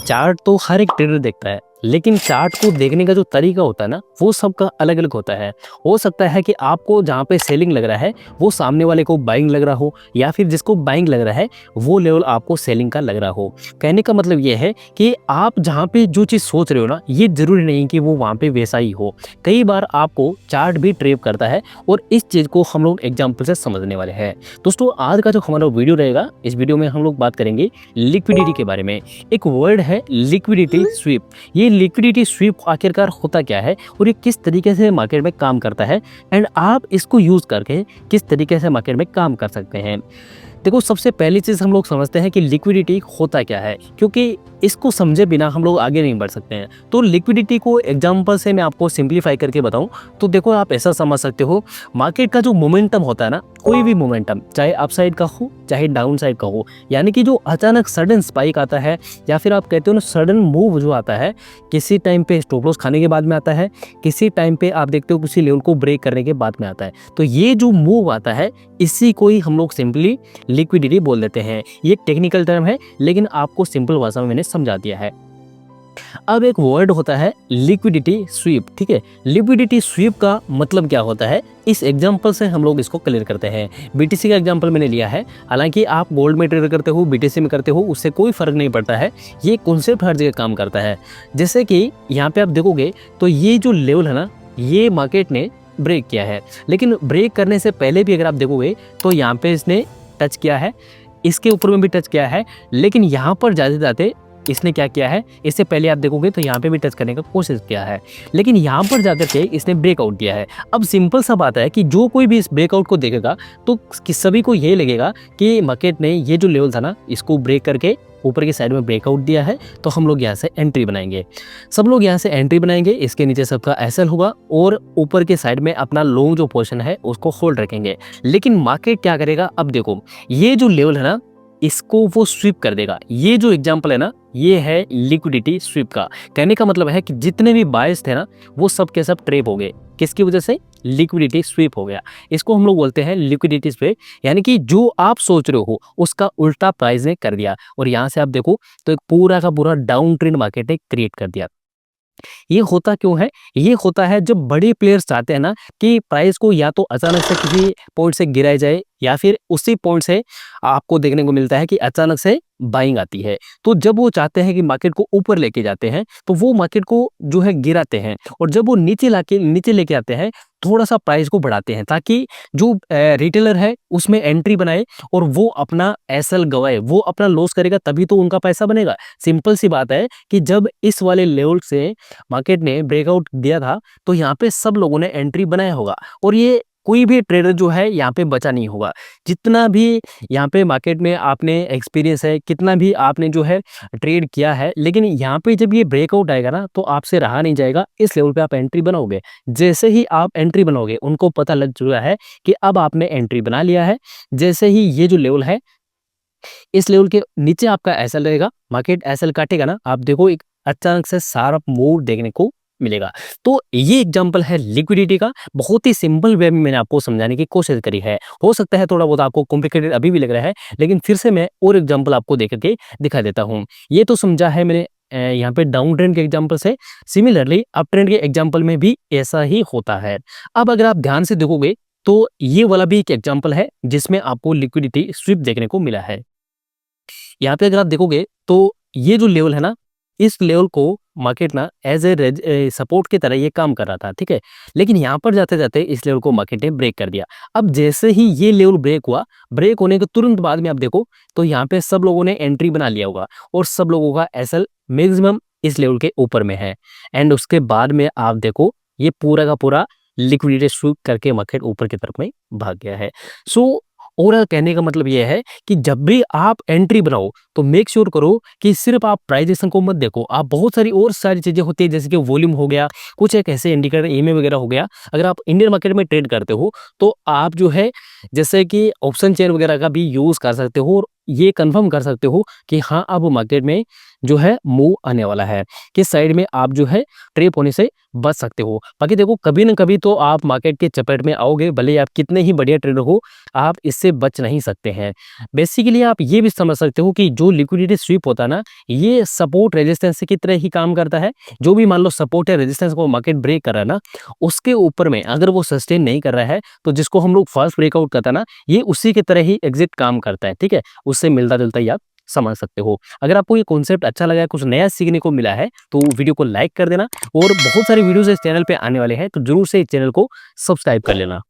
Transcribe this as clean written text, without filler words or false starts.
Chart तो हर एक trader देखता है, लेकिन चार्ट को देखने का जो तरीका होता है ना, वो सबका अलग अलग होता है। हो सकता है कि आपको जहाँ पे सेलिंग लग रहा है वो सामने वाले को बाइंग लग रहा हो, या फिर जिसको बाइंग लग रहा है वो लेवल आपको सेलिंग का लग रहा हो। कहने का मतलब ये है कि आप जहाँ पे जो चीज़ सोच रहे हो ना, ये जरूरी नहीं कि वो वहाँ पे वैसा ही हो। कई बार आपको चार्ट भी ट्रेप करता है, और इस चीज़ को हम लोग एग्जाम्पल से समझने वाले हैं। दोस्तों, आज का जो हमारा वीडियो रहेगा, इस वीडियो में हम लोग बात करेंगे लिक्विडिटी के बारे में। एक वर्ड है लिक्विडिटी स्वीप। ये लिक्विडिटी स्वीप आखिरकार होता क्या है और ये किस तरीके से मार्केट में काम करता है, एंड आप इसको यूज करके किस तरीके से मार्केट में काम कर सकते हैं। देखो, सबसे पहली चीज़ हम लोग समझते हैं कि लिक्विडिटी होता क्या है, क्योंकि इसको समझे बिना हम लोग आगे नहीं बढ़ सकते हैं। तो लिक्विडिटी को एग्जांपल से मैं आपको सिंप्लीफाई करके बताऊं तो देखो, आप ऐसा समझ सकते हो, मार्केट का जो मोमेंटम होता है ना, कोई भी मोमेंटम, चाहे अप साइड का हो चाहे डाउन साइड का हो, यानी कि जो अचानक सडन स्पाइक आता है, या फिर आप कहते हो ना सडन मूव जो आता है, किसी टाइम पे स्टॉप लॉस खाने के बाद में आता है, किसी टाइम पे आप देखते हो किसी लेवल को ब्रेक करने के बाद में आता है। तो ये जो मूव आता है, इसी को ही हम लोग सिंपली लिक्विडिटी बोल देते हैं। ये टेक्निकल टर्म है, लेकिन आपको सिंपल भाषा में मैंने समझा दिया है। अब एक वर्ड होता है लिक्विडिटी स्वीप, ठीक है। लिक्विडिटी स्वीप का मतलब क्या होता है, इस एग्जांपल से हम लोग इसको क्लियर करते हैं। बीटीसी का एग्जांपल मैंने लिया है, हालांकि आप गोल्ड में ट्रेड करते हो, बीटीसी में करते हो, उससे कोई फर्क नहीं पड़ता है। ये कॉन्सेप्ट हर जगह काम करता है। जैसे कि यहाँ पे आप देखोगे तो ये जो लेवल है ना, ये मार्केट ने ब्रेक किया है, लेकिन ब्रेक करने से पहले भी अगर आप देखोगे तो यहाँ पे इसने टच किया है, इसके ऊपर में भी टच किया है, लेकिन यहाँ पर जाते जाते इसने क्या किया है, इससे पहले आप देखोगे तो यहाँ पे भी टच करने का कोशिश किया है, लेकिन यहाँ पर जाकर के इसने ब्रेकआउट दिया है। अब सिंपल सा बात है कि जो कोई भी इस ब्रेकआउट को देखेगा तो सभी को ये लगेगा कि मार्केट ने ये जो लेवल था ना, इसको ब्रेक करके ऊपर की साइड में ब्रेकआउट दिया है, तो हम लोग यहाँ से एंट्री बनाएंगे। सब लोग यहाँ से एंट्री बनाएंगे, इसके नीचे सबका एसएल होगा, और ऊपर के साइड में अपना लॉन्ग जो पोर्शन है उसको होल्ड रखेंगे। लेकिन मार्केट क्या करेगा, अब देखो ये जो लेवल है ना, इसको वो स्वीप कर देगा। ये जो एग्जांपल है ना, ये है लिक्विडिटी स्वीप का। कहने का मतलब है कि जितने भी बायर्स थे ना, वो सब के सब ट्रेप हो गए। किसकी वजह से? लिक्विडिटी स्वीप हो गया। इसको हम लोग बोलते हैं लिक्विडिटी स्वीप, यानी कि जो आप सोच रहे हो उसका उल्टा प्राइस ने कर दिया, और यहाँ से आप देखो तो एक पूरा का पूरा डाउन ट्रेंड मार्केट ने क्रिएट कर दिया। ये होता क्यों है? ये होता है जब बड़े प्लेयर्स चाहते हैं ना कि प्राइस को या तो अचानक से किसी पॉइंट से गिराया जाए, या फिर उसी पॉइंट से आपको देखने को मिलता है कि अचानक से बाइंग आती है। तो जब वो चाहते हैं कि मार्केट को ऊपर लेके जाते हैं, तो वो मार्केट को जो है गिराते हैं, और जब वो नीचे लेके आते हैं, थोड़ा सा प्राइस को बढ़ाते हैं, ताकि जो रिटेलर है उसमें एंट्री बनाए और वो अपना एसएल गवाए, वो अपना लॉस करेगा, तभी तो उनका पैसा बनेगा। सिंपल सी बात है कि जब इस वाले लेवल से मार्केट ने ब्रेकआउट दिया था, तो यहाँ पे सब लोगों ने एंट्री बनाया होगा, और ये कोई भी ट्रेडर जो है यहाँ पे बचा नहीं होगा। जितना भी यहाँ पे मार्केट में आपने एक्सपीरियंस है, कितना भी आपने जो है ट्रेड किया है, लेकिन यहाँ पे जब ये ब्रेकआउट आएगा ना, तो आपसे रहा नहीं जाएगा। इस लेवल पे आप एंट्री बनाओगे। जैसे ही आप एंट्री बनाओगे, उनको पता लग चुका है कि अब आपने एंट्री बना लिया है। जैसे ही ये जो लेवल है, इस लेवल के नीचे आपका एसएल रहेगा, मार्केट एसएल काटेगा ना, आप देखो एक अचानक से शार्प मूव देखने को मिलेगा। तो ये एग्जांपल है लिक्विडिटी का। बहुत ही सिंपल वे में मैंने आपको समझाने की कोशिश करी है। हो सकता है थोड़ा बहुत आपको कॉम्प्लिकेटेड अभी भी लग रहा है, लेकिन फिर से मैं और एग्जांपल आपको दे करके दिखा देता हूँ। ये तो समझा है मैंने यहाँ पे डाउन ट्रेंड के एग्जांपल से। सिमिलरली अप ट्रेंड के एग्जांपल में भी ऐसा ही होता है। अब अगर आप ध्यान से देखोगे तो ये वाला भी एक एग्जांपल है जिसमें आपको लिक्विडिटी स्वीप देखने को मिला है। यहाँ पे अगर आप देखोगे तो ये जो लेवल है ना, इस लेवल को मार्केट ना एज ए सपोर्ट की तरह ये काम कर रहा था, ठीक है। लेकिन यहाँ पर जाते जाते इस लेवल को मार्केट ने ब्रेक कर दिया। अब जैसे ही ये लेवल ब्रेक हुआ, ब्रेक होने के तुरंत बाद में आप देखो तो यहाँ पे सब लोगों ने एंट्री बना लिया होगा, और सब लोगों का एसएल मैक्सिमम इस लेवल के ऊपर में है। एंड उसके बाद में आप देखो ये पूरा का पूरा लिक्विडिटी स्वीप करके मार्केट ऊपर की तरफ में भाग गया है। सो ओवरऑल कहने का मतलब ये है कि जब भी आप एंट्री बनाओ तो मेक श्योर करो कि सिर्फ आप प्राइजेशन को मत देखो। आप बहुत सारी चीजें होती है, जैसे कि वॉल्यूम हो गया, कुछ एक ऐसे इंडिकेटर ईएमए वगैरह हो गया। अगर आप इंडियन मार्केट में ट्रेड करते हो तो आप जो है जैसे कि ऑप्शन चेन वगैरह का भी यूज कर सकते हो, और ये कंफर्म कर सकते हो कि हाँ, अब मार्केट में जो है मूव आने वाला है, किस साइड में आप जो है ट्रैप होने से बच सकते हो। बाकी देखो कभी न कभी तो आप मार्केट के चपेट में आओगे, भले ही आप कितने ही बढ़िया ट्रेडर हो, आप इससे बच नहीं सकते हैं। बेसिकली आप ये भी समझ सकते हो कि जो लिक्विडिटी स्वीप होता है ना, ये सपोर्ट रेजिस्टेंस की तरह ही काम करता है। जो भी मान लो सपोर्ट या रेजिस्टेंस को मार्केट ब्रेक कर रहा है ना, उसके ऊपर में अगर वो सस्टेन नहीं कर रहा है, तो जिसको हम लोग फर्स्ट ब्रेकआउट कहते हैं ना, ये उसी की तरह ही एग्जिट काम करता है, ठीक है? उससे मिलता-जुलता ही आप समझ सकते हो। अगर आपको ये कॉन्सेप्ट अच्छा लगा है, कुछ नया सीखने को मिला है, तो वीडियो को लाइक कर देना और बहुत सारे वीडियोज़ इस चैनल पे आने वाले हैं, तो ज़रूर से इस चैनल को सब्सक्राइब कर लेना।